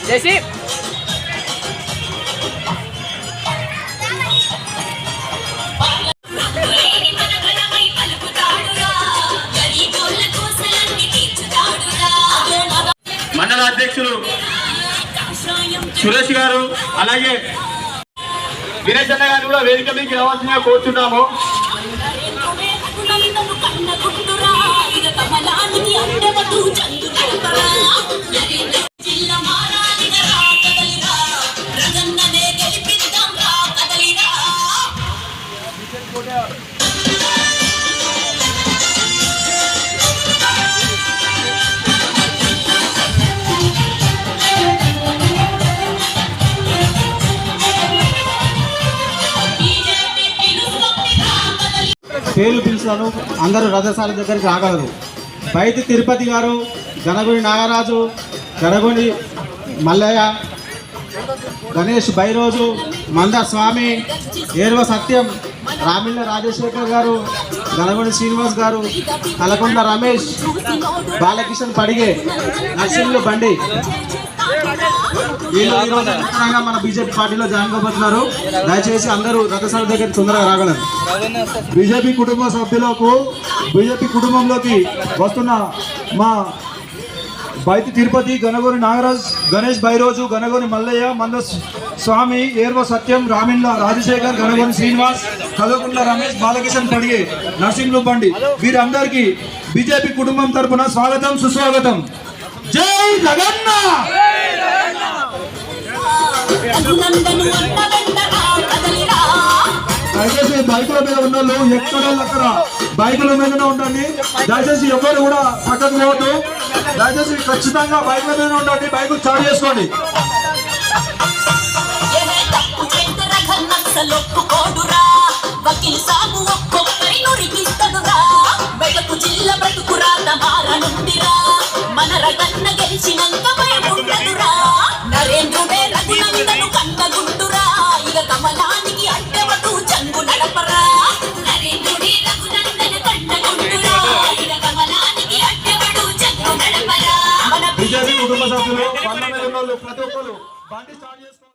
జేసి మండల అధ్యక్షులు సురేష్ గారు అలాగే వీరేశన్న గారు కూడా వేదిక మీకు రావాల్సిందిగా కోరుతున్నాము. పేర్లు పిలుస్తాను, అందరూ రథశాల దగ్గరికి రాగలరు. బైతి తిరుపతి గారు, గనగొని నాగరాజు, గనగొని మల్లయ్య, గణేష్ బైరోజు, మంద స్వామి, ఏర్వ సత్యం, రామిళ్ళ రాజశేఖర్ గారు, గనగొని శ్రీనివాస్ గారు, కలకొండ రమేష్, బాలకిషన్ పడిగే, నర్సింగ్లు బండి వీళ్ళు ఈరోజు మన బీజేపీ పార్టీలో జాయిన్ కాబోతున్నారు. దయచేసి అందరూ రథశాల దగ్గర తొందరగా రాగలరు. బీజేపీ కుటుంబ సభ్యులకు, బీజేపీ కుటుంబంలోకి వస్తున్న మా బైతి తిరుపతి, గనగోని నాగరాజ్, గణేష్ బైరోజు, గనగోని మల్లయ్య, మంద స్వామి, ఏర్వ సత్యం, రామిళ్ళ రాజశేఖర్, గనగోని శ్రీనివాస్, కలకుంట్ల రమేష్, బాలకిషన్ పడిగే, నర్సింగ్లు బండి వీరందరికీ బీజేపీ కుటుంబం తరఫున స్వాగతం, సుస్వాగతం. జై జగన్న. దయచేసి బైకుల మీద ఉన్న వాళ్ళు ఎక్కడ బైకుల మీదనే ఉండండి. దయచేసి ఎవరు కూడా పక్కకు పోవద్దు. దయచేసి ఖచ్చితంగా బైకుల మీద ఉండండి. బైకులు చాటు చేసుకోండి. నరేంద్రుడే రఘునందను కన్నగుంటురా, ఇక కమలానికి అడ్డవటు చంగు నడపరా. నరేంద్రుడే రఘునందను కన్నగుంటురా, ఇక కమలానికి అడ్డవటు చంగు నడపరా. బీజేపీ కుటుంబ సభ్యులు ప్రతి ఒక్కరు బండి స్టార్ట్ చేసుకోండి.